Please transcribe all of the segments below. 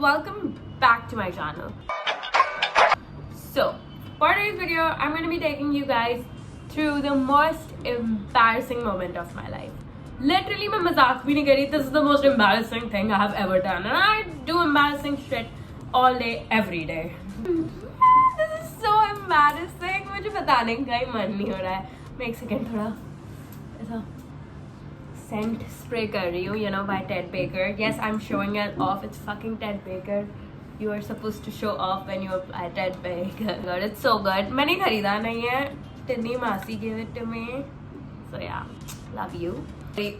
welcome back to my channel. So for today's video, I'm going to be taking you guys through the most embarrassing moment of my life. Literally, मैं मजाक भी नहीं कर रही. This is the most embarrassing thing I have ever done, and I do embarrassing shit all day, every day. This is so embarrassing. मुझे बताने का ही मन नहीं हो रहा है. मैं एक सेकेंड थोड़ा ऐसा scent spray कर रही हूँ, you know, by Ted Baker. Yes, I'm showing it off. It's fucking Ted Baker. You are supposed to show off when you apply Ted Baker. God, it's so good. मैंने खरीदा नहीं है. Tinny Masi gave it to me. So yeah, love you.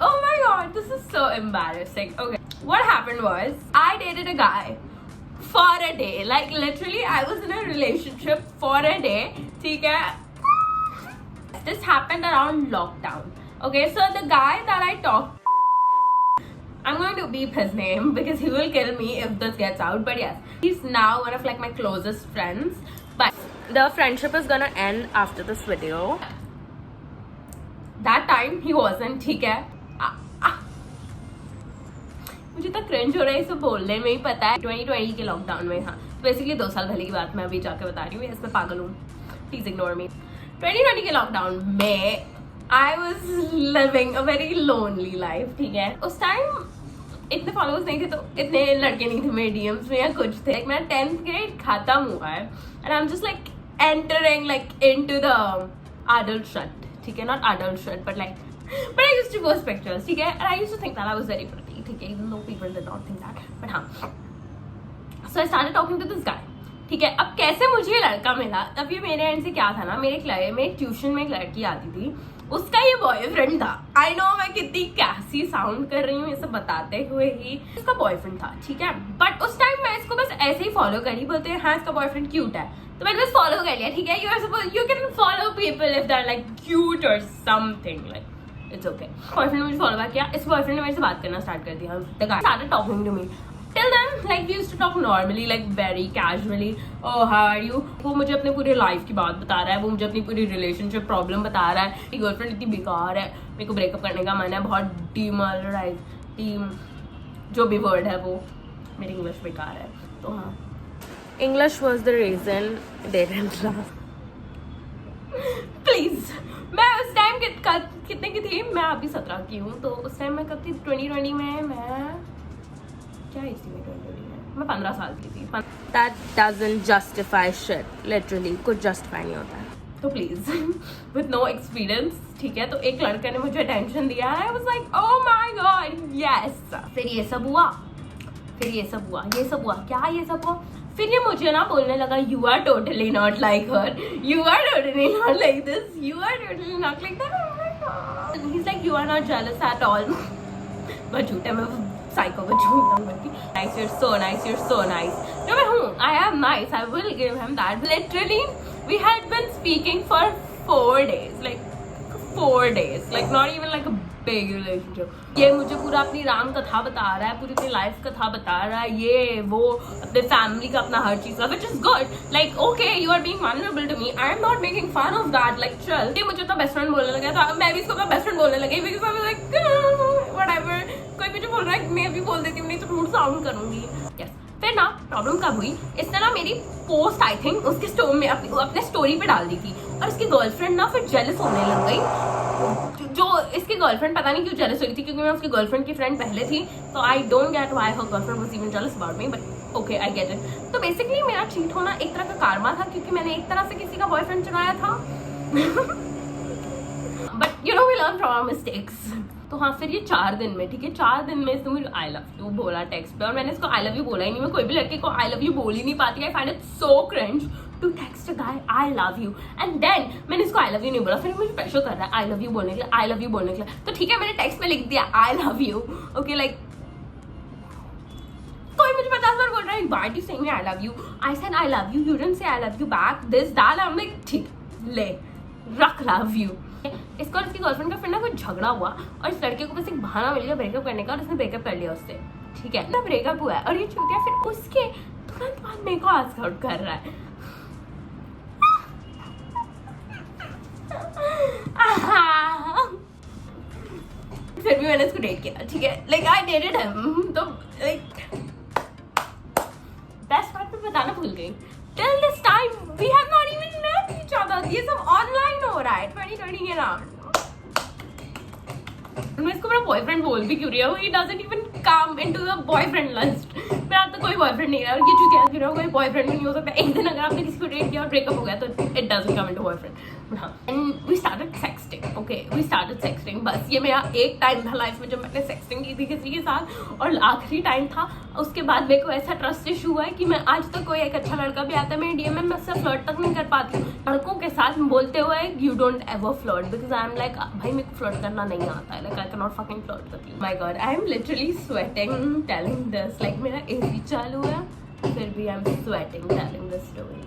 Oh my god, this is so embarrassing. Okay, what happened was I dated a guy for a day. Like literally, I was in a relationship for a day. ठीक है? This happened around lockdown. Okay, so the guy that I talked, I'm going to beep his name because he will kill me if this gets out. But yes, he's now one of like my closest friends. But the friendship is gonna end after this video. That time he wasn't. ठीक है? मुझे तो cringe हो रहा है इसे बोलने में ही. पता है 2020 के लॉकडाउन में. हाँ, बेसिकली 2 साल पहले की बात मैं अभी जाके बता रही हूँ. इसमें पागल हूँ, प्लीज इग्नोर मी. 2020 के लॉकडाउन में I was living a very lonely life. ठीक है? उस टाइम इतने फॉलोअर्स नहीं थे, तो इतने लड़के नहीं थे मेरे डीएम्स में या कुछ थे. like, मेरा 10th ग्रेड खत्म हुआ है and I'm just like entering like into the adult shit. ठीक है? Not adult shit but like, but I used to post pictures. ठीक है? And I used to think that I was very pretty. ठीक है? Even though people did not think that. But हाँ, so I started talking to this guy. ठीक है? अब कैसे मुझे ये लड़का मिला? अब ये मेरे एंड से क्या था ना, मेरे ट्यूशन में एक लड़की आती थी, उसका ये बॉयफ्रेंड था. आई नो मैं कितनी कैसी साउंड कर रही हूँ ये सब बताते हुए ही. इसका बॉयफ्रेंड था. ठीक है? बट उस टाइम मैं इसको बस ऐसे ही फॉलो करी. बोलते हैं हाँ इसका बॉयफ्रेंड क्यूट है, तो मैंने बस फॉलो कर लिया. ठीक है? You can follow people if they are like cute और something. Like it's okay. Boyfriend ने मुझे फॉलो किया. इस बॉयफ्रेंड ने मेरे से बात करना स्टार्ट कर दिया. The guy started talking to me. Till then, like we used to talk normally, like very casually. Oh, how are you? वो मुझे अपने पूरे लाइफ की बात बता रहा है. वो मुझे अपनी पूरी रिलेशनशिप प्रॉब्लम बता रहा है. मेरी गर्लफ्रेंड इतनी बेकार है, मेरे को ब्रेकअप करने का मन है. बहुत डीम जो भी वर्ड है वो, मेरी इंग्लिश बेकार है. तो हाँ, English was the reason they didn't love. Please. मैं उस टाइम कितने की थी? मैं अभी 17 की हूँ. तो उस टाइम मैं कब थी? 2020 में मैं क्या एज थी? मैं 15 साल की थी. That doesn't justify shit. Literally कुछ justify नहीं होता है. तो प्लीज with no experience. ठीक है? तो एक लड़के ने मुझे अटेंशन दिया. I was like oh my god yes. फिर ये सब हुआ. ये सब हुआ. क्या ये सब हुआ? फिर ये मुझे ना बोलने लगा you are totally not like her. You are totally not like this. You are totally not like that. Oh my god. He's like you are not jealous at all. मैं झूठे में साइको को झूठा करती. Nice, you're so nice. You're so nice. जो मैं हूँ, I am nice. I will give him that. Literally, we had been speaking for 4 days. Like 4 days. Like not even like a big relationship. ये मुझे पूरा अपनी राम कथा बता रहा है, पूरी अपनी लाइफ कथा बता रहा है. ये वो अपने फैमिली का, अपना हर चीज का, which is good. Like okay, you are being vulnerable to me. I am not making fun of that. Like chill. ये मुझे तो बेस्ट फ्रेंड बोलने लगा था. मैं भी इसको अपना बेस्ट फ्रेंड बोलने लगी. Because I was like whatever. कोई मुझे बोल रहा है, मैं भी बोल देती हूँ, नहीं तो मूड साउंड करूंगी. Yes. फिर ना प्रॉब्लम कब हुई? इसने ना मेरी पोस्ट आई थिंक उसके स्टोरी में अपने स्टोरी पे डाल दी थी. और इसकी गर्लफ्रेंड ना फिर जेलस होने लग गई. जो इसकी गर्लफ्रेंड पता नहीं क्यों जेलस हो रही थी, क्योंकि मैं उसकी गर्लफ्रेंड की फ्रेंड पहले थी. तो I don't get why her girlfriend was even jealous about me. But okay, I get it. तो बेसिकली मेरा चीट होना एक तरह का कार्मा था, क्योंकि मैंने एक तरह से किसी का बॉयफ्रेंड चुराया था. But you know we learn from our mistakes. तो हाँ, फिर ये 4 दिन में, ठीक है, 4 दिन में इसने मुझे आई लव यू बोला टेक्स्ट पे. और मैंने इसको आई लव यू बोला ही नहीं. मैं कोई भी लड़के को आई लव यू बोल ही नहीं पाती. I find it so cringe to text a guy I love you. And then मैंने इसको आई लव यू नहीं बोला. फिर मुझे प्रेशर कर रहा है आई लव यू बोलने के लिए, आई लव यू बोलने के लिए. तो ठीक है, मैंने टेक्स्ट में लिख दिया आई लव यू. ओके, लाइक कोई मुझे 50 बार बोल रहा है why do you saying I love you. I said I love you. You didn't say I love you back. This that. I am like ठीक ले रख लव यू. इसको और इसकी गर्लफ्रेंड का फिर ना कुछ झगड़ा हुआ और इस लड़के को बस एक बहाना मिल गया ब्रेकअप करने का, और इसने ब्रेकअप कर लिया उससे. ठीक है, ना ब्रेकअप हुआ है और ये छूट गया. फिर उसके तुरंत बाद मेरे को आस्क आउट कर रहा है. फिर भी मैंने इसको डेट किया. ठीक है, लाइक आई डेटेड हिम. तो लाइक बताना भूल गई। Till this time we have not even met each other. ये सब ऑनलाइन हो रहा है 2020 के नाम। मैं इसको मेरा बॉयफ्रेंड बोल भी क्यों रही हूँ? He doesn't even come into the boyfriend list. मेरा तो कोई बॉयफ्रेंड नहीं है और ये चुतिया क्यों रहा, कोई बॉयफ्रेंड नहीं हो सकता। एक दिन अगर आपने किसी को डेट किया और ब्रेकअप हो गया तो it doesn't come into boyfriend. हाँ, and we started sexting. Okay, we started sexting. बस ये मेरा एक टाइम था लाइफ में जब मैंने सेक्सटिंग की थी किसी के साथ, और आखिरी टाइम था। उसके बाद मेरे को ऐसा ट्रस्ट इशू हुआ है कि मैं आज तक कोई एक अच्छा लड़का भी आता है मेरे डीएम में, मैं उससे फ्लर्ट तक नहीं कर पाती हूँ। लड़कों के साथ बोलते हुए you don't ever flirt, because I am like भाई मेरे को फ्लर्ट करना नहीं आता है, like I can not fucking flirt with you. My God, I am literally sweating telling this, like मेरा एसी चालू है फिर भी I am sweating telling this story.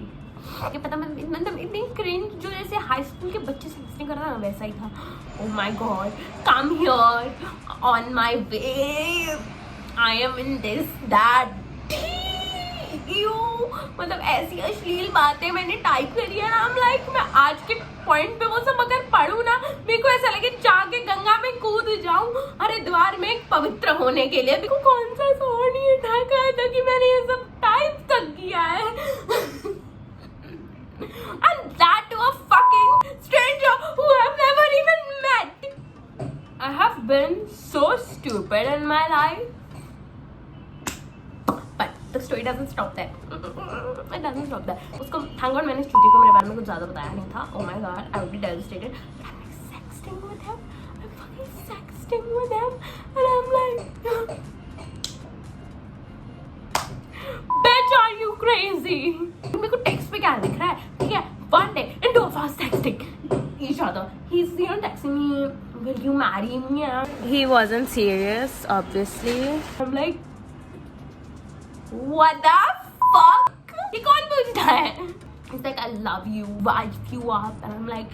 क्या पता मतलब इतनी क्रिंज, जो जैसे हाई स्कूल के बच्चे सेक्सटिंग कर रहा ना वैसा ही था। Oh my God, come here on my way, I am in this that you, मतलब ऐसी अश्लील बातें मैंने टाइप करी है ना। I'm like, मैं आज के पॉइंट पे वो सब अगर पढ़ूँ ना, मेरे को ऐसा लगे जाके गंगा में कूद जाऊं हरिद्वार में पवित्र होने के लिए। मेरे को कौन सा सॉन्ग नहीं ढका है था कि मैंने ये सब टाइप तक किया है। And that to a fucking stranger who I've never even met. I have been so stupid in my life. But the story doesn't stop there. It doesn't stop there. उसको thank God मैंने studio को मेरे बारे में कुछ ज़्यादा बताया नहीं था. Oh my God, I would be devastated. But I'm like sexting with him. I'm fucking sexting with him. And I'm like, bitch, are you crazy? मेरे को टेक्स्ट पे क्या दिख रहा है? ठीक है, one day and 2 of us texting each other. He's texting me, will you marry me? He wasn't serious, obviously. I'm like, what the fuck? ये कौन पूछता है? He's like, I love you, wife you up, and I'm like,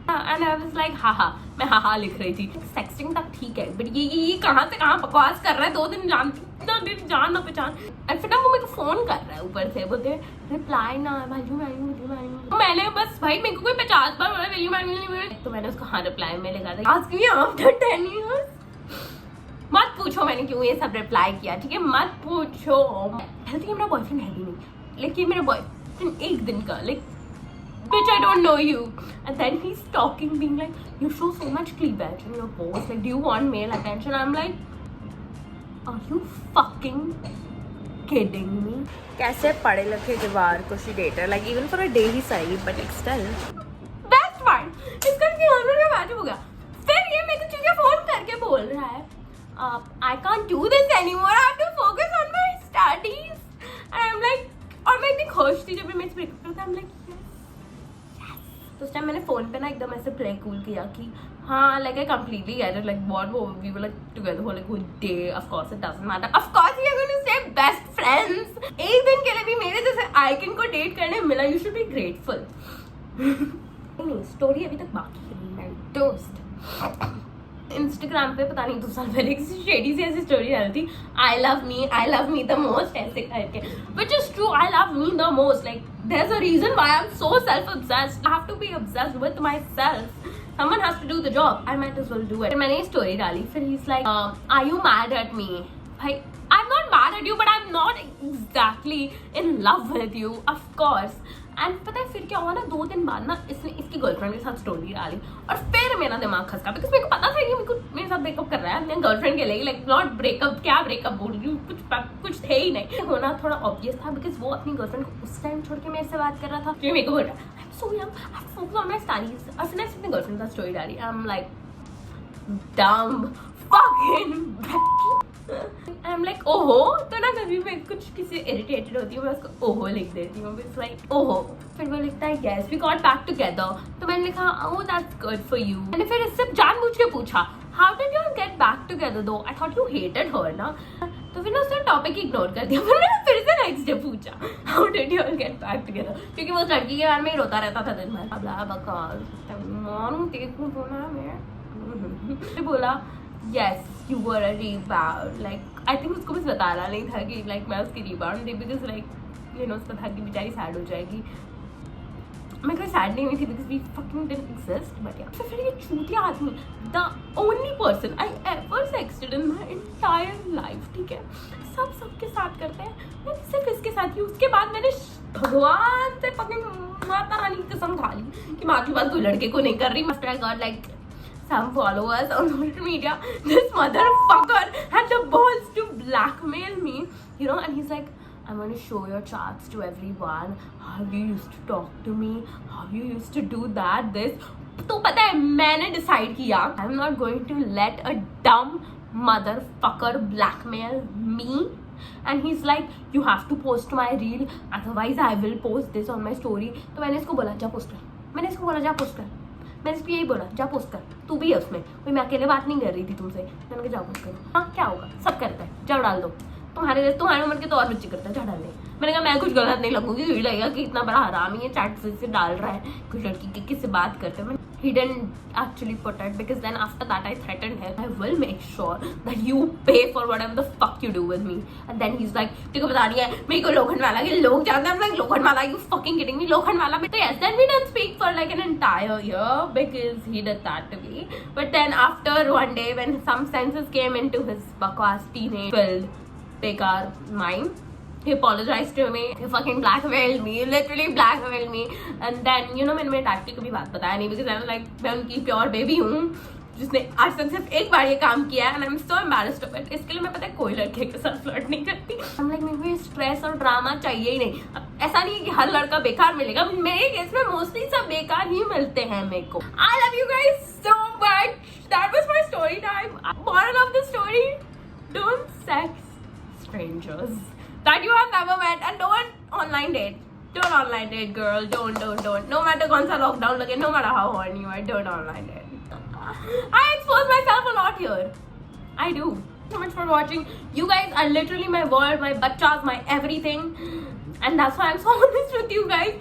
and I was like, haha, मैं हाहा लिख रही थी। Sexting तक ठीक है, बट ये कहाँ से कहाँ बकवास कर रहा है। 2 दिन जान ना पहचान, और फिर ना वो मेरे को फोन कर रहा है ऊपर से, बोलते रिप्लाई ना, मैंने बस भाई मेरे को कोई 50 बार बोला विल यू मैरी मी, तो मैंने उसको हाँ रिप्लाई में लिखा था, आस्क मी आफ्टर 10 years। मत पूछो मैंने क्यों ये सब रिप्लाई किया, ठीक है, मत पूछो। हेल्थी मेरा बॉयफ्रेंड है भी नहीं, लेकिन मेरा बॉयफ्रेंड एक दिन का, like bitch, I don't know you. And then he's talking, being like, you show so much cleavage in your post, like, do you want male attention? I'm like, are you fucking kidding me? कैसे पढ़े लिखे जवार को she dated, like even for a day ही सही, but like still. Best part, इसका क्या match हो गया। फिर ये मेरे को चीजें फोन करके बोल रहा है, I can't do this anymore, I have to focus on my studies. And I'm like, और मैं इतनी खुश थी जब मैं इससे ब्रेकअप करता, I'm like, तो उस टाइम मैंने फोन पे ना एकदम ऐसे प्ले कूल किया कि हाँ, like I completely get it, like what we were like together for like good day, of course it doesn't matter, of course we are going to stay best friends. एक दिन के लिए भी मेरे जैसे आइकन को डेट करने मिला, यू शुड बी ग्रेटफुल। नहीं, स्टोरी अभी तक बाकी है मेरे दोस्त। इंस्टाग्राम पे पता नहीं 2 साल पहले किसी शेडी से ऐसी स्टोरी डाली थी, I love me the most ऐसे करके, which is true, I love me the most, like there's a reason why I'm so self-obsessed, I have to be obsessed with myself, someone has to do the job, I might as well do it। मैंने ये story डाली, फिर he's like, are you mad at me? भाई I'm not mad at you, but I'm not exactly in love with you, of course। And पता है फिर क्या हुआ ना, 2 दिन बाद ना इसने इसकी गर्लफ्रेंड के साथ स्टोरी डाली, और फिर मेरा दिमाग खसका, बिकॉज मेरे को पता था कि मेरे साथ ब्रेकअप कर रहा है अपने गर्लफ्रेंड के लिए, लाइक नॉट ब्रेकअप, क्या ब्रेकअप बोल रही हूँ, कुछ थे ही नहीं। होना थोड़ा ऑब्वियस था, बिकॉज वो अपनी गर्लफ्रेंड को उस टाइम छोड़ के मेरे से बात कर रहा था, फिर मेरे को बोल रहा है I am so young, I am focus on my studies, और फिर अपनी गर्लफ्रेंड के साथ स्टोरी डाली। I am like dumb fucking I am like ओहो, तो ना कभी मैं कुछ किसी इरिटेटेड होती हूँ मैं उसको ओहो लिख देती हूँ, इट्स लाइक ओहो। फिर वो लिखता है yes we got back together, तो मैंने लिखा oh that's good for you. मैंने फिर इससे जानबूझ के पूछा how did you get back together though, I thought you hated her ना, तो फिर ना उसने टॉपिक इग्नोर कर दिया। फिर मैंने फिर से नेक्स्ट डे पूछा how did you get back together, क्योंकि वो लड़की के बारे में ही रोता रहता था दिन भर, अबला बकवास मारूं देखूं तो ना मैं बोला yes you were a rebound, like I think उसको बस बताना नहीं था कि like मैं उसकी rebound थी, because like you know उसको था कि बेचारी sad हो जाएगी। मैं कोई सैड नहीं हुई थी because we fucking didn't exist, but yeah. फिर ये चूतिया आदमी, the only person I ever sexted in my entire life, ठीक है, सबके साथ करते हैं, मैं सिर्फ इसके साथ ही, उसके बाद मैंने भगवान से fucking माता रानी की कसम खा ली कि माँ की बात कोई लड़के को नहीं कर रही. After I got like some followers on social media, this motherfucker had the balls to blackmail me, you know, and he's like, I'm going to show your charts to everyone, how you used to talk to me, how you used to do that, this. तो पता है मैंने decide किया, I'm not going to let a dumb motherfucker blackmail me. And he's like, you have to post my reel, otherwise I will post this on my story. तो मैंने इसको बोला जा पोस्ट कर, मैंने इसको बोला जा पोस्ट कर, मैंने इसको यही बोला जा पोस्ट कर, तू भी है उसमें, कोई मैं अकेले बात नहीं कर रही थी तुमसे, मैंने कहा जाओ पोस्ट करो. हाँ क्या होगा, सब करता है, जाओ डाल दो, तुम्हारे उम्र के तो और बच्चे करते हैं, जा डाल दे. मैंने कहा मैं कुछ गलत नहीं लगूंगी, यही लगेगा कि इतना बड़ा हरामी है, चैट से डाल रहा है, कुछ लड़की के किससे बात करते हैं. He didn't actually put it because then after that I threatened him, I will make sure that you pay for whatever the fuck you do with me. And then he's like, तेरे को बता रही है मेरे को लोखंडवाला के लोग जानते हैं. I'm like, Lokhandwala, you fucking kidding me? Lokhandwala. So yes, then we didn't speak for like an entire year because he did that to me. But then after one day when some senses came into his bakwas teenage filled bekar mind, he apologized to me, he fucking blackmailed me, literally blackmailed me. And then you know मैंने मेरे dad की कभी बात बताया नहीं because I'm like, मैं उनकी pure baby हूँ जिसने आज तक सिर्फ एक बार ये काम किया है. And I'm so embarrassed of it. इसके लिए मैं पता है कोई लड़के के साथ फ्लर्ट नहीं करती. I'm like, मेरे को ये स्ट्रेस और ड्रामा चाहिए ही नहीं. अब ऐसा नहीं है कि हर लड़का बेकार मिलेगा, मेरे केस में मोस्टली सब बेकार ही मिलते हैं मेरे को. I love you guys so much. That was my story time. Moral of the story, don't sex strangers that you have never met, and don't online date. Don't online date, girl. Don't. No matter कौन सा lockdown लगे, no matter how horny you are, don't online date. I expose myself a lot here. I do. So much for watching. You guys are literally my world, my bachas, my everything, and that's why I'm so honest with you guys.